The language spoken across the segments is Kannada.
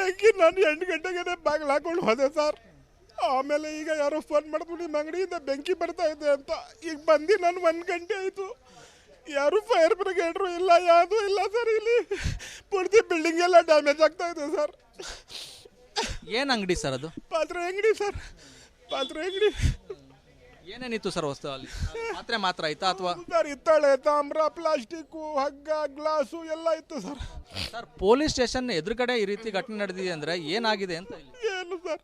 ಬೆಂಕಿ ನಾನು 8 ಗಂಟೆಗೆ ಬಾಗಿಲು ಹಾಕೊಂಡು ಹೋದೆ ಸರ್. ಆಮೇಲೆ ಈಗ ಯಾರೋ ಫೋನ್ ಮಾಡಿದ್ರು ನಿಮ್ಮ ಅಂಗಡಿಯಿಂದ ಬೆಂಕಿ ಬರ್ತಾ ಇದೆ ಅಂತ. ಈಗ ಬಂದು ನಾನು 1 ಗಂಟೆ ಆಯಿತು. ಯಾರು ಫೈರ್ ಬ್ರಿಗೇಡ್ರು ಇಲ್ಲ, ಯಾವುದೂ ಇಲ್ಲ ಸರ್. ಇಲ್ಲಿ ಪೂರ್ತಿ ಬಿಲ್ಡಿಂಗ್ ಎಲ್ಲ ಡ್ಯಾಮೇಜ್ ಆಗ್ತಾ ಇದೆ ಸರ್. ಏನು ಅಂಗಡಿ ಸರ್ ಅದು? ಪಾತ್ರೆ ಅಂಗಡಿ ಸರ್, ಪಾತ್ರೆ ಅಂಗಡಿ. ಏನೇನಿತ್ತು ಸರ್ ವಸ್ತು ಅಲ್ಲಿ? ಪಾತ್ರೆ ಮಾತ್ರ ಆಯ್ತಾ ಅಥವಾ? ಸರ್ ಹಿತ್ತಾಳೆ, ತಾಮ್ರ, ಪ್ಲಾಸ್ಟಿಕ್ಕು, ಹಗ್ಗ, ಗ್ಲಾಸು ಎಲ್ಲ ಇತ್ತು ಸರ್. ಸರ್ ಪೊಲೀಸ್ ಸ್ಟೇಷನ್ ಎದುರುಗಡೆ ಈ ರೀತಿ ಘಟನೆ ನಡೆದಿದೆ ಅಂದರೆ ಏನಾಗಿದೆ ಅಂತ ಇಲ್ಲಿ? ಏನು ಸರ್,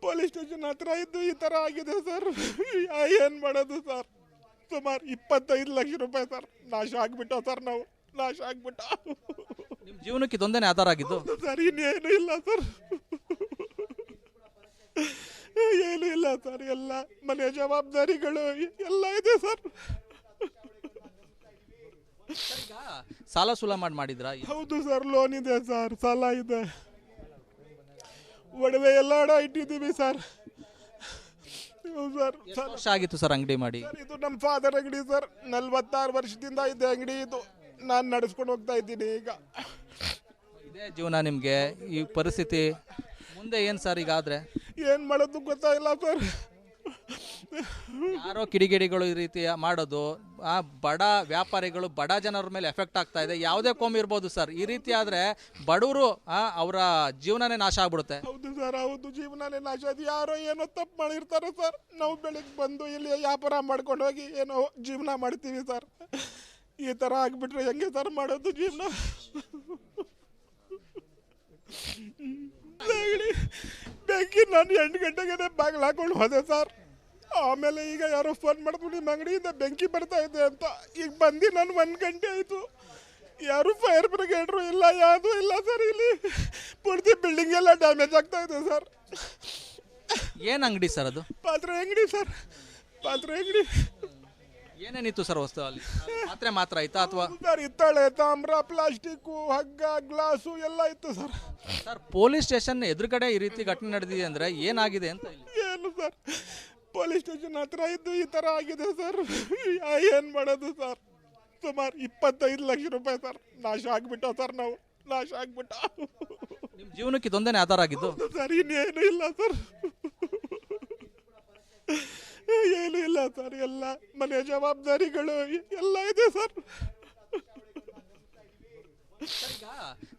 ಪೊಲೀಸ್ ಸ್ಟೇಷನ್ ಹತ್ರ ಇದ್ದು ಈ ಥರ ಆಗಿದೆ ಸರ್. ಏನು ಮಾಡೋದು ಸರ್? ಸುಮಾರು 25 ಲಕ್ಷ ರೂಪಾಯಿ ಸರ್ ನಾಶ ಆಗಿಬಿಟ್ಟು ಸರ್. ನಾವು ನಾಶ ಆಗಿಬಿಟ್ಟ. ನಿಮ್ಮ ಜೀವನಕ್ಕೆ ಇದೊಂದೇ ಆಧಾರ ಆಗಿದ್ದು ಸರ್? ಇನ್ನೇನು ಇಲ್ಲ ಸರ್, ಏನು ಇಲ್ಲ ಸರ್. ಎಲ್ಲ ಮನೆ ಜವಾಬ್ದಾರಿಗಳು ಎಲ್ಲ ಇದೆ ಸರ್. ಈಗ ಸಾಲ ಸೂಲ ಮಾಡಿದ್ರಾ? ಹೌದು ಸರ್, ಲೋನ್ ಇದೆ ಸರ್, ಸಾಲ ಇದೆ, ಒಡವೆ ಎಲ್ಲ ಅಡ ಇಟ್ಟಿದ್ದೀವಿ ಸರ್. ಸರ್ ಎಷ್ಟು ವರ್ಷ ಆಗಿತ್ತು ಸರ್ ಅಂಗಡಿ ಮಾಡಿ? ಸರ್ ಇದು ನಮ್ಮ ಫಾದರ್ ಅಂಗಡಿ ಸರ್. 46 ವರ್ಷದಿಂದ ಇದೆ ಅಂಗಡಿ ಇದು. ನಾನು ನಡೆಸ್ಕೊಂಡು ಹೋಗ್ತಾ ಇದ್ದೀನಿ. ಈಗ ಇದೇ ಜೀವನ ನಿಮಗೆ? ಈ ಪರಿಸ್ಥಿತಿ ಮುಂದೆ ಏನು ಸರ್ ಈಗ ಆದರೆ? ಏನು ಮಾಡೋದು ಗೊತ್ತಾಗಿಲ್ಲ ಸರ್. ಯಾರೋ ಕಿಡಿಗೇಡಿಗಳು ಈ ರೀತಿ ಮಾಡೋದು, ಬಡ ವ್ಯಾಪಾರಿಗಳು, ಬಡ ಜನರ ಮೇಲೆ ಎಫೆಕ್ಟ್ ಆಗ್ತಾ ಇದೆ. ಯಾವುದೇ ಕೋಮ್ ಇರ್ಬೋದು ಸರ್. ಈ ರೀತಿ ಆದರೆ ಬಡವರು ಅವರ ಜೀವನನೇ ನಾಶ ಆಗ್ಬಿಡುತ್ತೆ. ಹೌದು ಸರ್, ಹೌದು, ಜೀವನನೇ ನಾಶ. ಅದು ಯಾರೋ ಏನೋ ತಪ್ಪು ಮಾಡಿರ್ತಾರೆ ಸರ್. ನಾವು ಬೆಳಿಗ್ಗೆ ಬಂದು ಇಲ್ಲಿ ವ್ಯಾಪಾರ ಮಾಡ್ಕೊಂಡು ಹೋಗಿ ಏನೋ ಜೀವನ ಮಾಡ್ತೀವಿ ಸರ್. ಈ ಥರ ಆಗಿಬಿಟ್ರೆ ಹೆಂಗೆ ಸರ್ ಮಾಡೋದು ಜೀವನ? ಬೆಂಕಿ ನಾನು 8 ಗಂಟೆಗೆ ಬಾಗಿಲು ಹಾಕೊಂಡು ಹೋದೆ ಸರ್. ಆಮೇಲೆ ಈಗ ಯಾರೋ ಫೋನ್ ಮಾಡಿದ್ರು ನಿಮ್ಮ ಅಂಗಡಿಯಿಂದ ಬೆಂಕಿ ಬರ್ತಾ ಇದೆ ಅಂತ. ಈಗ ಬಂದು ನಾನು 1 ಗಂಟೆ ಆಯಿತು. ಯಾರು ಫೈರ್ ಬ್ರಿಗೇಡ್ರು ಇಲ್ಲ, ಯಾವುದೂ ಇಲ್ಲ ಸರ್. ಇಲ್ಲಿ ಪೂರ್ತಿ ಬಿಲ್ಡಿಂಗ್ ಎಲ್ಲ ಡ್ಯಾಮೇಜ್ ಆಗ್ತಾ ಇದೆ ಸರ್. ಏನು ಅಂಗಡಿ ಸರ್ ಅದು? ಪಾತ್ರೆ ಅಂಗಡಿ ಸರ್, ಪಾತ್ರೆ ಅಂಗಡಿ. ಏನೇನಿತ್ತು ಸರ್ ವಸ್ತು ಅಲ್ಲಿ? ಪಾತ್ರೆ ಮಾತ್ರ ಆಯ್ತಾ ಅಥವಾ? ಸರ್ ಹಿತ್ತಾಳೆ, ತಾಮ್ರ, ಪ್ಲಾಸ್ಟಿಕ್ಕು, ಹಗ್ಗ, ಗ್ಲಾಸು ಎಲ್ಲ ಇತ್ತು ಸರ್. ಸರ್ ಪೊಲೀಸ್ ಸ್ಟೇಷನ್ ಎದುರುಗಡೆ ಈ ರೀತಿ ಘಟನೆ ನಡೆದಿದೆ ಅಂದರೆ ಏನಾಗಿದೆ ಅಂತ ಇಲ್ಲಿ? ಏನು ಸರ್, ಪೊಲೀಸ್ ಸ್ಟೇಷನ್ ಹತ್ರ ಇದ್ದು ಈ ಥರ ಆಗಿದೆ ಸರ್. ಏನು ಮಾಡೋದು ಸರ್? ಸುಮಾರು 25 ಲಕ್ಷ ರೂಪಾಯಿ ಸರ್ ನಾಶ ಆಗಿಬಿಟ್ಟು ಸರ್. ನಾವು ನಾಶ ಆಗಿಬಿಟ್ಟ. ನಿಮ್ಮ ಜೀವನಕ್ಕೆ ಇದೊಂದೇ ಆಧಾರ ಆಗಿದ್ದು ಸರ್? ಇನ್ನೇನು ಇಲ್ಲ ಸರ್, ಏನು ಇಲ್ಲ ಸರ್. ಎಲ್ಲ ಮನೆ ಜವಾಬ್ದಾರಿಗಳು ಎಲ್ಲ ಇದೆ ಸರ್. ಈಗ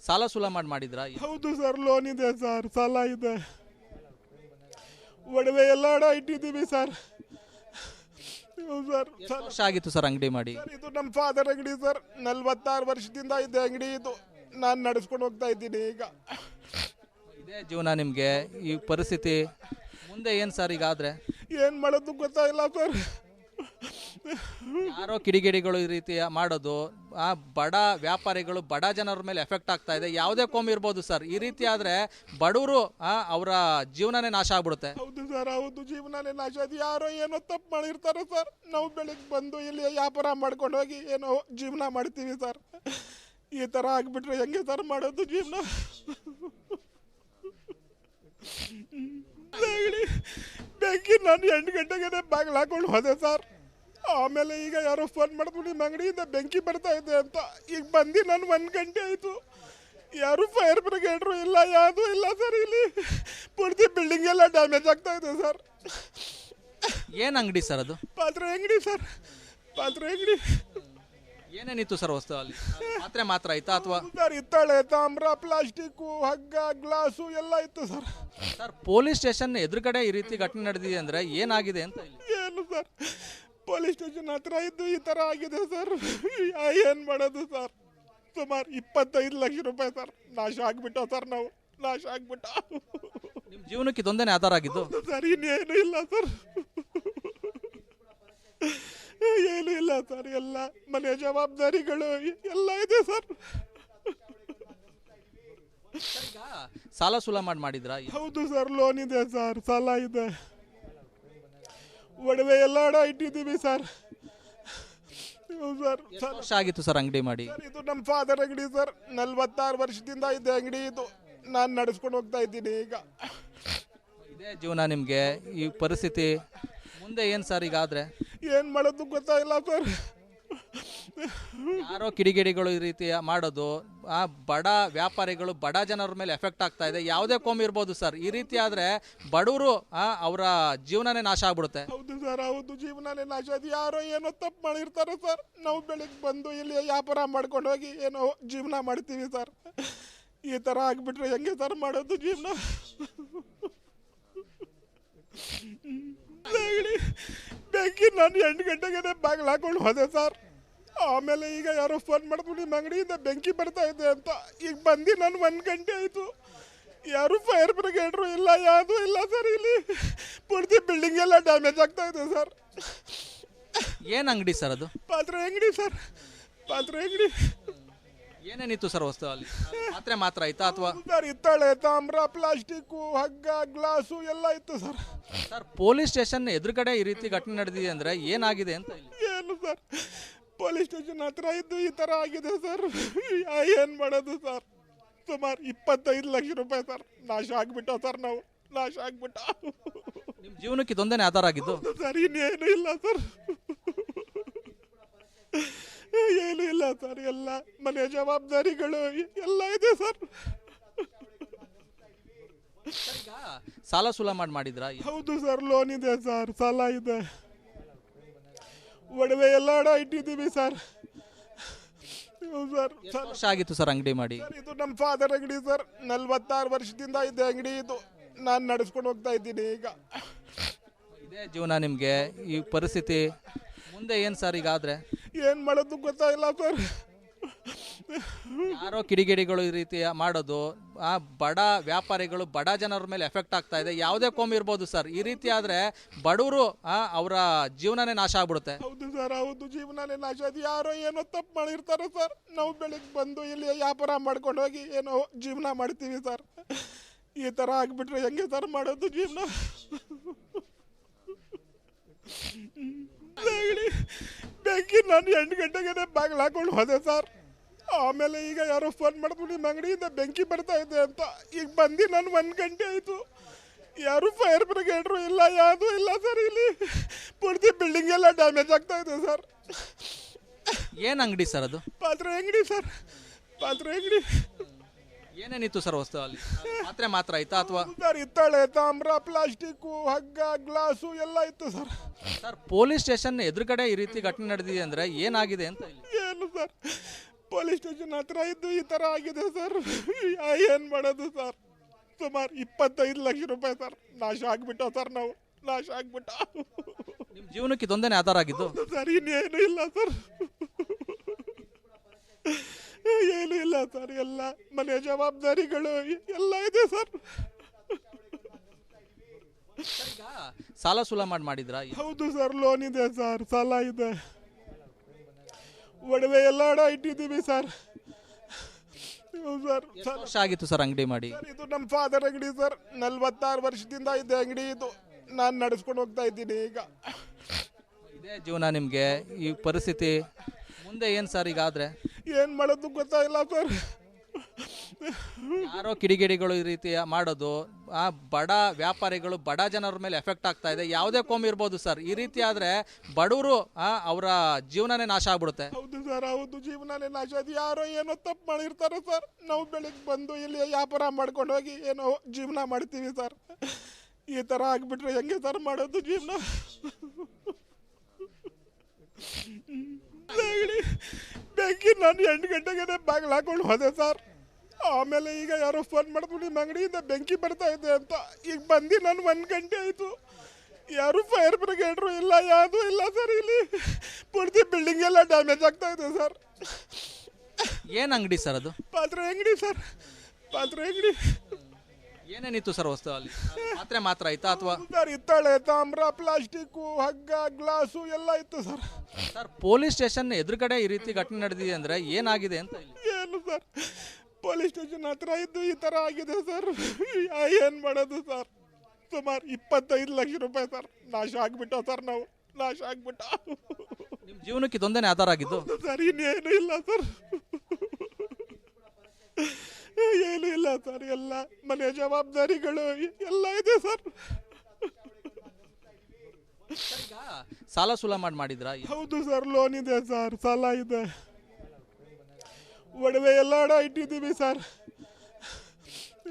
ಸಾಲ ಸೂಲ ಮಾಡಿದ್ರಾ? ಹೌದು ಸರ್, ಲೋನ್ ಇದೆ ಸರ್, ಸಾಲ ಇದೆ, ಒಡವೆ ಎಲ್ಲ ಅಡ ಇಟ್ಟಿದ್ದೀವಿ ಸರ್. ಸರ್ ಎಷ್ಟು ವರ್ಷ ಆಗಿತ್ತು ಸರ್ ಅಂಗಡಿ ಮಾಡಿ? ಸರ್ ಇದು ನಮ್ಮ ಫಾದರ್ ಅಂಗಡಿ ಸರ್. 46 ವರ್ಷದಿಂದ ಇದೆ ಅಂಗಡಿ ಇದು. ನಾನು ನಡೆಸ್ಕೊಂಡು ಹೋಗ್ತಾ ಇದ್ದೀನಿ. ಈಗ ಇದೇ ಜೀವನ ನಿಮಗೆ? ಈ ಪರಿಸ್ಥಿತಿ ಮುಂದೆ ಏನು ಸರ್ ಈಗ ಆದರೆ? ಏನು ಮಾಡೋದು ಗೊತ್ತಾಗಿಲ್ಲ ಸರ್. ಯಾರೋ ಕಿಡಿಗೇಡಿಗಳು ಈ ರೀತಿ ಮಾಡೋದು, ಬಡ ವ್ಯಾಪಾರಿಗಳು, ಬಡ ಜನರ ಮೇಲೆ ಎಫೆಕ್ಟ್ ಆಗ್ತಾ ಇದೆ. ಯಾವುದೇ ಕೋಮ್ ಇರ್ಬೋದು ಸರ್. ಈ ರೀತಿ ಆದರೆ ಬಡವರು ಅವರ ಜೀವನನೇ ನಾಶ ಆಗ್ಬಿಡುತ್ತೆ. ಹೌದು ಸರ್, ಹೌದು, ಜೀವನನೇ ನಾಶ. ಅದು ಯಾರೋ ಏನೋ ತಪ್ಪು ಮಾಡಿರ್ತಾರೆ ಸರ್. ನಾವು ಬೆಳಿಗ್ಗೆ ಬಂದು ಇಲ್ಲಿ ವ್ಯಾಪಾರ ಮಾಡ್ಕೊಂಡು ಹೋಗಿ ಏನೋ ಜೀವನ ಮಾಡ್ತೀವಿ ಸರ್. ಈ ಥರ ಆಗಿಬಿಟ್ರೆ ಹೆಂಗೆ ಸರ್ ಮಾಡೋದು ಜೀವನ? ಬೆಂಕಿ ನಾನು 8 ಗಂಟೆಗೆ ಬಾಗಿಲು ಹಾಕೊಂಡು ಹೋದೆ ಸರ್. ಆಮೇಲೆ ಈಗ ಯಾರೋ ಫೋನ್ ಮಾಡಿದ್ರು ನಿಮ್ಮ ಅಂಗಡಿಯಿಂದ ಬೆಂಕಿ ಬರ್ತಾ ಇದೆ ಅಂತ. ಈಗ ಬಂದು ನಾನು 1 ಗಂಟೆ ಆಯಿತು. ಯಾರು ಫೈರ್ ಬ್ರಿಗೇಡ್ರು ಇಲ್ಲ, ಯಾವುದೂ ಇಲ್ಲ ಸರ್. ಇಲ್ಲಿ ಪೂರ್ತಿ ಬಿಲ್ಡಿಂಗ್ ಎಲ್ಲ ಡ್ಯಾಮೇಜ್ ಆಗ್ತಾ ಇದೆ ಸರ್. ಏನು ಅಂಗಡಿ ಸರ್ ಅದು? ಪಾತ್ರೆ ಅಂಗಡಿ ಸರ್, ಪಾತ್ರೆ ಅಂಗಡಿ. ಏನೇನಿತ್ತು ಸರ್ ವಸ್ತು ಅಲ್ಲಿ? ಪಾತ್ರೆ ಮಾತ್ರ ಆಯ್ತಾ ಅಥವಾ? ಸರ್ ಹಿತ್ತಾಳೆ, ತಾಮ್ರ, ಪ್ಲಾಸ್ಟಿಕ್ಕು, ಹಗ್ಗ, ಗ್ಲಾಸು ಎಲ್ಲ ಇತ್ತು ಸರ್. ಸರ್ ಪೊಲೀಸ್ ಸ್ಟೇಷನ್ ಎದುರುಗಡೆ ಈ ರೀತಿ ಘಟನೆ ನಡೆದಿದೆ ಅಂದರೆ ಏನಾಗಿದೆ ಅಂತ ಇಲ್ಲಿ? ಏನು ಸರ್, ಪೊಲೀಸ್ ಸ್ಟೇಷನ್ ಹತ್ರ ಇದ್ದು ಈ ಥರ ಆಗಿದೆ ಸರ್. ಏನು ಮಾಡೋದು ಸರ್? ಸುಮಾರು 25 ಲಕ್ಷ ರೂಪಾಯಿ ಸರ್ ನಾಶ ಆಗಿಬಿಟ್ಟು ಸರ್. ನಾವು ನಾಶ ಆಗಿಬಿಟ್ಟ. ನಿಮ್ಮ ಜೀವನಕ್ಕೆ ಇದೊಂದೇ ಆಧಾರ ಆಗಿದ್ದು ಸರ್? ಇನ್ನೇನು ಇಲ್ಲ ಸರ್, ಏನು ಇಲ್ಲ ಸರ್. ಎಲ್ಲ ಮನೆ ಜವಾಬ್ದಾರಿಗಳು ಎಲ್ಲ ಇದೆ ಸರ್. ಈಗ ಸಾಲ ಸೂಲ ಮಾಡಿದ್ರಾ? ಹೌದು ಸರ್, ಲೋನ್ ಇದೆ ಸರ್, ಸಾಲ ಇದೆ, ಒಡವೆ ಎಲ್ಲ ಅಡ ಇಟ್ಟಿದ್ದೀವಿ ಸರ್. ಸರ್ ಎಷ್ಟು ವರ್ಷ ಆಗಿತ್ತು ಸರ್ ಅಂಗಡಿ ಮಾಡಿ? ಸರ್ ಇದು ನಮ್ಮ ಫಾದರ್ ಅಂಗಡಿ ಸರ್. 46 ವರ್ಷದಿಂದ ಇದೆ ಅಂಗಡಿ ಇದು. ನಾನು ನಡೆಸ್ಕೊಂಡು ಹೋಗ್ತಾ ಇದ್ದೀನಿ. ಈಗ ಇದೇ ಜೀವನ ನಿಮಗೆ? ಈ ಪರಿಸ್ಥಿತಿ ಮುಂದೆ ಏನು ಸರ್ ಈಗ ಆದರೆ? ಏನು ಮಾಡೋದು ಗೊತ್ತಾಗಿಲ್ಲ ಸರ್. ಯಾರೋ ಕಿಡಿಗೇಡಿಗಳು ಈ ರೀತಿ ಮಾಡೋದು, ಬಡ ವ್ಯಾಪಾರಿಗಳು ಬಡ ಜನರ ಮೇಲೆ ಎಫೆಕ್ಟ್ ಆಗ್ತಾ ಇದೆ. ಯಾವುದೇ ಕೋಮ್ ಇರ್ಬೋದು ಸರ್. ಈ ರೀತಿ ಆದರೆ ಬಡವರು ಅವರ ಜೀವನನೇ ನಾಶ ಆಗ್ಬಿಡುತ್ತೆ. ಹೌದು ಸರ್, ಹೌದು, ಜೀವನನೇ ನಾಶ ಆಯ್ತು. ಯಾರೋ ಏನೋ ತಪ್ಪು ಮಾಡಿರ್ತಾರೆ ಸರ್. ನಾವು ಬೆಳಿಗ್ಗೆ ಬಂದು ಇಲ್ಲಿ ವ್ಯಾಪಾರ ಮಾಡ್ಕೊಂಡು ಹೋಗಿ ಏನೋ ಜೀವನ ಮಾಡ್ತೀವಿ ಸರ್. ಈ ಥರ ಆಗಿಬಿಟ್ರೆ ಹೆಂಗೆ ಸರ್ ಮಾಡೋದು ಜೀವನ? ಬೆಂಕಿ ನಾನು 8 ಗಂಟೆಗೆ ಬಾಗಿಲು ಹಾಕೊಂಡು ಹೋದೆ ಸರ್. ಆಮೇಲೆ ಈಗ ಯಾರೋ ಫೋನ್ ಮಾಡಿದ್ರು ನಿಮ್ಮ ಅಂಗಡಿಯಿಂದ ಬೆಂಕಿ ಬರ್ತಾ ಇದೆ ಅಂತ. ಈಗ ಬಂದು ನಾನು 1 ಗಂಟೆ ಆಯಿತು. ಯಾರು ಫೈರ್ ಬ್ರಿಗೇಡ್ರು ಇಲ್ಲ, ಯಾವುದೂ ಇಲ್ಲ ಸರ್. ಇಲ್ಲಿ ಪೂರ್ತಿ ಬಿಲ್ಡಿಂಗ್ ಎಲ್ಲ ಡ್ಯಾಮೇಜ್ ಆಗ್ತಾ ಇದೆ ಸರ್. ಏನು ಅಂಗಡಿ ಸರ್ ಅದು? ಪಾತ್ರೆ ಅಂಗಡಿ ಸರ್, ಪಾತ್ರೆ ಅಂಗಡಿ. ಏನೇನಿತ್ತು ಸರ್ ವಸ್ತು ಅಲ್ಲಿ? ಪಾತ್ರೆ ಮಾತ್ರ ಆಯ್ತಾ ಅಥವಾ ಸರ್ ಹಿತ್ತಾಳೆ, ತಾಮ್ರ, ಪ್ಲಾಸ್ಟಿಕ್ಕು, ಹಗ್ಗ, ಗ್ಲಾಸು ಎಲ್ಲ ಇತ್ತು ಸರ್. ಸರ್ ಪೊಲೀಸ್ ಸ್ಟೇಷನ್ ಎದುರುಗಡೆ ಈ ರೀತಿ ಘಟನೆ ನಡೆದಿದೆ ಅಂದರೆ ಏನಾಗಿದೆ ಅಂತ ಇಲ್ಲಿ? ಏನು ಸರ್, ಪೊಲೀಸ್ ಸ್ಟೇಷನ್ ಹತ್ರ ಇದ್ದು ಈ ಥರ ಆಗಿದೆ ಸರ್. ಏನು ಮಾಡೋದು ಸರ್? ಸುಮಾರು 25 ಲಕ್ಷ ರೂಪಾಯಿ ಸರ್ ನಾಶ ಆಗಿಬಿಟ್ಟು ಸರ್. ನಾವು ನಾಶ ಆಗಿಬಿಟ್ಟು ನಿಮ್ಮ ಜೀವನಕ್ಕೆ ಇದೊಂದೇ ಆಧಾರ ಆಗಿದ್ದು ಸರ್. ಇನ್ನೇನು ಇಲ್ಲ ಸರ್, ಏನು ಇಲ್ಲ ಸರ್. ಎಲ್ಲ ಮನೆ ಜವಾಬ್ದಾರಿಗಳು ಎಲ್ಲ ಇದೆ ಸರ್. ಈಗ ಸಾಲ ಸೂಲ ಮಾಡಿದ್ರಾ? ಹೌದು ಸರ್, ಲೋನ್ ಇದೆ ಸರ್, ಸಾಲ ಇದೆ, ಒಡವೆ ಎಲ್ಲ ಇಟ್ಟಿದ್ದೀವಿ ಸರ್. ಹೌದು ಸರ್. ಎಷ್ಟು ವರ್ಷ ಆಗಿತ್ತು ಸರ್ ಅಂಗಡಿ ಮಾಡಿ? ಸರ್ ಇದು ನಮ್ಮ ಫಾದರ್ ಅಂಗಡಿ ಸರ್. 46 ವರ್ಷದಿಂದ ಇದೆ ಅಂಗಡಿ ಇದು. ನಾನು ನಡೆಸ್ಕೊಂಡು ಹೋಗ್ತಾ ಇದ್ದೀನಿ ಈಗ. ಇದೇ ಜೀವನ ನಿಮಗೆ? ಈ ಪರಿಸ್ಥಿತಿ ಮುಂದೆ ಏನು ಸರ್ ಈಗಾದರೆ? ಏನು ಮಾಡೋದು ಗೊತ್ತಾಗಿಲ್ಲ ಸರ್. ಯಾರೋ ಕಿಡಿಗೇಡಿಗಳು ಈ ರೀತಿ ಮಾಡೋದು, ಬಡ ವ್ಯಾಪಾರಿಗಳು ಬಡ ಜನರ ಮೇಲೆ ಎಫೆಕ್ಟ್ ಆಗ್ತಾ ಇದೆ. ಯಾವುದೇ ಕೋಮ್ ಇರ್ಬೋದು ಸರ್. ಈ ರೀತಿ ಆದರೆ ಬಡವರು ಅವರ ಜೀವನನೇ ನಾಶ ಆಗ್ಬಿಡುತ್ತೆ. ಹೌದು ಸರ್, ಹೌದು, ಜೀವನನೇ ನಾಶ ಆಯ್ತು. ಯಾರೋ ಏನೋ ತಪ್ಪು ಮಾಡಿರ್ತಾರೆ ಸರ್. ನಾವು ಬೆಳಿಗ್ಗೆ ಬಂದು ಇಲ್ಲಿ ವ್ಯಾಪಾರ ಮಾಡ್ಕೊಂಡು ಹೋಗಿ ಏನೋ ಜೀವನ ಮಾಡ್ತೀವಿ ಸರ್. ಈ ಥರ ಆಗಿಬಿಟ್ರೆ ಹೆಂಗೆ ಸರ್ ಮಾಡೋದು ಜೀವನ? ಬೆಂಕಿ ನಾನು 8 ಗಂಟೆಗೆ ಬಾಗಿಲು ಹಾಕೊಂಡು ಹೋದೆ ಸರ್. ಆಮೇಲೆ ಈಗ ಯಾರೋ ಫೋನ್ ಮಾಡಿದ್ರು ನಿಮ್ಮ ಅಂಗಡಿಯಿಂದ ಬೆಂಕಿ ಬರ್ತಾ ಇದೆ ಅಂತ. ಈಗ ಬಂದು ನಾನು 1 ಗಂಟೆ ಆಯಿತು. ಯಾರು ಫೈರ್ ಬ್ರಿಗೇಡ್ರು ಇಲ್ಲ, ಯಾವುದೂ ಇಲ್ಲ ಸರ್. ಇಲ್ಲಿ ಪೂರ್ತಿ ಬಿಲ್ಡಿಂಗ್ ಎಲ್ಲ ಡ್ಯಾಮೇಜ್ ಆಗ್ತಾ ಇದೆ ಸರ್. ಏನು ಅಂಗಡಿ ಸರ್ ಅದು? ಪಾತ್ರೆ ಅಂಗಡಿ ಸರ್, ಪಾತ್ರೆ ಅಂಗಡಿ. ಏನೇನಿತ್ತು ಸರ್ ವಸ್ತು ಅಲ್ಲಿ? ಪಾತ್ರೆ ಮಾತ್ರ ಆಯ್ತಾ ಅಥವಾ ಸರ್ ಹಿತ್ತಾಳೆ, ತಾಮ್ರ, ಪ್ಲಾಸ್ಟಿಕ್ಕು, ಹಗ್ಗ, ಗ್ಲಾಸು ಎಲ್ಲ ಇತ್ತು ಸರ್. ಸರ್ ಪೊಲೀಸ್ ಸ್ಟೇಷನ್ ಎದುರುಗಡೆ ಈ ರೀತಿ ಘಟನೆ ನಡೆದಿದೆ ಅಂದರೆ ಏನಾಗಿದೆ ಅಂತ ಇಲ್ಲಿ? ಏನು ಸರ್, ಪೊಲೀಸ್ ಸ್ಟೇಷನ್ ಹತ್ರ ಇದ್ದು ಈ ಥರ ಆಗಿದೆ ಸರ್. ಏನು ಮಾಡೋದು ಸರ್? ಸುಮಾರು 25 ಲಕ್ಷ ರೂಪಾಯಿ ಸರ್ ನಾಶ ಆಗಿಬಿಟ್ಟು ಸರ್. ನಾವು ನಾಶ ಆಗಿಬಿಟ್ಟು ನಿಮ್ಮ ಜೀವನಕ್ಕೆ ಇದೊಂದೇ ಆಧಾರ ಆಗಿದ್ದು ಸರ್. ಇನ್ನೇನು ಇಲ್ಲ ಸರ್, ಏನು ಇಲ್ಲ ಸರ್. ಎಲ್ಲ ಮನೆ ಜವಾಬ್ದಾರಿಗಳು ಎಲ್ಲ ಇದೆ ಸರ್. ಈಗ ಸಾಲ ಸೂಲ ಮಾಡಿದ್ರಾ? ಹೌದು ಸರ್, ಲೋನ್ ಇದೆ ಸರ್, ಸಾಲ ಇದೆ, ಒಡವೆ ಎಲ್ಲ ಇಟ್ಟಿದ್ದೀವಿ ಸರ್. ಹೌದು ಸರ್. ಎಷ್ಟು ವರ್ಷ ಆಗಿತ್ತು ಸರ್ ಅಂಗಡಿ ಮಾಡಿ? ಸರ್ ಇದು ನಮ್ಮ ಫಾದರ್ ಅಂಗಡಿ ಸರ್. 46 ವರ್ಷದಿಂದ ಇದೆ ಅಂಗಡಿ ಇದು. ನಾನು ನಡೆಸ್ಕೊಂಡು ಹೋಗ್ತಾ ಇದ್ದೀನಿ ಈಗ. ಇದೇ ಜೀವನ ನಿಮಗೆ? ಈ ಪರಿಸ್ಥಿತಿ ಮುಂದೆ ಏನು ಸರ್ ಈಗಾದರೆ? ಏನು ಮಾಡೋದು ಗೊತ್ತಾಗಿಲ್ಲ ಸರ್. ಯಾರೋ ಕಿಡಿಗೇಡಿಗಳು ಈ ರೀತಿ ಮಾಡೋದು, ಬಡ ವ್ಯಾಪಾರಿಗಳು ಬಡ ಜನರ ಮೇಲೆ ಎಫೆಕ್ಟ್ ಆಗ್ತಾ ಇದೆ. ಯಾವುದೇ ಕೋಮ್ ಇರ್ಬೋದು ಸರ್. ಈ ರೀತಿ ಆದರೆ ಬಡವರು ಅವರ ಜೀವನನೇ ನಾಶ ಆಗ್ಬಿಡುತ್ತೆ. ಹೌದು ಸರ್, ಹೌದು, ಜೀವನನೇ ನಾಶ ಆಯ್ತು. ಯಾರೋ ಏನೋ ತಪ್ಪು ಮಾಡಿರ್ತಾರೆ ಸರ್. ನಾವು ಬೆಳಿಗ್ಗೆ ಬಂದು ಇಲ್ಲಿ ವ್ಯಾಪಾರ ಮಾಡ್ಕೊಂಡು ಹೋಗಿ ಏನೋ ಜೀವನ ಮಾಡ್ತೀವಿ ಸರ್. ಈ ಥರ ಆಗಿಬಿಟ್ರೆ ಹೆಂಗೆ ಸರ್ ಮಾಡೋದು ಜೀವನ? ಬೆಂಕಿ ನಾನು 8 ಗಂಟೆಗೆ ಬಾಗಿಲು ಹಾಕೊಂಡು ಹೋದೆ ಸರ್. ಆಮೇಲೆ ಈಗ ಯಾರೋ ಫೋನ್ ಮಾಡಿದ್ರು ನಿಮ್ಮ ಅಂಗಡಿಯಿಂದ ಬೆಂಕಿ ಬರ್ತಾ ಇದೆ ಅಂತ. ಈಗ ಬಂದು ನಾನು 1 ಗಂಟೆ ಆಯಿತು. ಯಾರು ಫೈರ್ ಬ್ರಿಗೇಡ್ರು ಇಲ್ಲ, ಯಾವುದೂ ಇಲ್ಲ ಸರ್. ಇಲ್ಲಿ ಪೂರ್ತಿ ಬಿಲ್ಡಿಂಗ್ ಎಲ್ಲ ಡ್ಯಾಮೇಜ್ ಆಗ್ತಾ ಇದೆ ಸರ್. ಏನು ಅಂಗಡಿ ಸರ್ ಅದು? ಪಾತ್ರೆ ಅಂಗಡಿ ಸರ್, ಪಾತ್ರೆ ಅಂಗಡಿ. ಏನೇನಿತ್ತು ಸರ್ ವಸ್ತು ಅಲ್ಲಿ? ಪಾತ್ರೆ ಮಾತ್ರ ಆಯ್ತಾ ಅಥವಾ ಸರ್ ಹಿತ್ತಾಳೆ, ತಾಮ್ರ, ಪ್ಲಾಸ್ಟಿಕ್ಕು, ಹಗ್ಗ, ಗ್ಲಾಸು ಎಲ್ಲ ಇತ್ತು ಸರ್. ಸರ್ ಪೊಲೀಸ್ ಸ್ಟೇಷನ್ ಎದುರುಗಡೆ ಈ ರೀತಿ ಘಟನೆ ನಡೆದಿದೆ ಅಂದರೆ ಏನಾಗಿದೆ ಅಂತ ಇಲ್ಲಿ? ಏನು ಸರ್, ಪೊಲೀಸ್ ಸ್ಟೇಷನ್ ಹತ್ರ ಇದ್ದು ಈ ಥರ ಆಗಿದೆ ಸರ್. ಏನು ಮಾಡೋದು ಸರ್? ಸುಮಾರು 25 ಲಕ್ಷ ರೂಪಾಯಿ ಸರ್ ನಾಶ ಆಗಿಬಿಟ್ಟು ಸರ್. ನಾವು ನಾಶ ಆಗಿಬಿಟ್ಟು ನಿಮ್ಮ ಜೀವನಕ್ಕೆ ಇದೊಂದೇ ಆಧಾರ ಆಗಿದ್ದು ಸರ್. ಇನ್ನೇನು ಇಲ್ಲ ಸರ್, ಏನು ಇಲ್ಲ ಸರ್. ಎಲ್ಲ ಮನೆ ಜವಾಬ್ದಾರಿಗಳು ಎಲ್ಲ ಇದೆ ಸರ್. ಈಗ ಸಾಲ ಸೂಲ ಮಾಡಿದ್ರಾ? ಹೌದು ಸರ್, ಲೋನ್ ಇದೆ ಸರ್, ಸಾಲ ಇದೆ, ಒಡವೆ ಎಲ್ಲ ಅಡ ಇಟ್ಟಿದ್ದೀವಿ ಸರ್.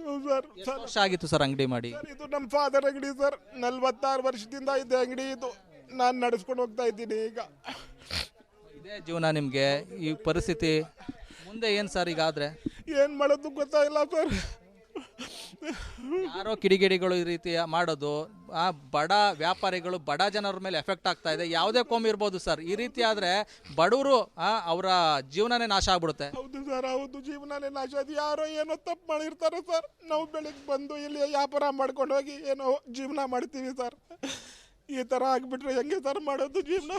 ಹೌದು ಸರ್. ಎಷ್ಟು ವರ್ಷ ಆಗಿತ್ತು ಸರ್ ಅಂಗಡಿ ಮಾಡಿ? ಸರ್ ಇದು ನಮ್ಮ ಫಾದರ್ ಅಂಗಡಿ ಸರ್, 46 ವರ್ಷದಿಂದ ಇದೆ ಅಂಗಡಿ ಇದು, ನಾನು ನಡೆಸ್ಕೊಂಡು ಹೋಗ್ತಾ ಇದ್ದೀನಿ. ಈಗ ಇದೇ ಜೀವನ ನಿಮಗೆ, ಈ ಪರಿಸ್ಥಿತಿ ಮುಂದೆ ಏನು ಸರ್? ಈಗ ಆದರೆ ಏನು ಮಾಡೋದು ಗೊತ್ತಾಗಿಲ್ಲ ಸರ್. ಯಾರೋ ಕಿಡಿಗೇಡಿಗಳು ಈ ರೀತಿ ಮಾಡೋದು, ಬಡ ವ್ಯಾಪಾರಿಗಳು ಬಡ ಜನರ ಮೇಲೆ ಎಫೆಕ್ಟ್ ಆಗ್ತಾ ಇದೆ. ಯಾವುದೇ ಕೋಮ್ ಇರ್ಬೋದು ಸರ್, ಈ ರೀತಿ ಆದರೆ ಬಡವರು ಅವರ ಜೀವನನೇ ನಾಶ ಆಗ್ಬಿಡುತ್ತೆ. ಹೌದು ಸರ್, ಹೌದು, ಜೀವನನೇ ನಾಶ. ಅದು ಯಾರೋ ಏನೋ ತಪ್ಪು ಮಾಡಿರ್ತಾರೆ ಸರ್, ನಾವು ಬೆಳಿಗ್ಗೆ ಬಂದು ಇಲ್ಲಿ ವ್ಯಾಪಾರ ಮಾಡ್ಕೊಂಡು ಹೋಗಿ ಏನೋ ಜೀವನ ಮಾಡ್ತೀವಿ ಸರ್. ಈ ಥರ ಆಗಿಬಿಟ್ರೆ ಹೆಂಗೆ ಸರ್ ಮಾಡೋದು ಜೀವನ?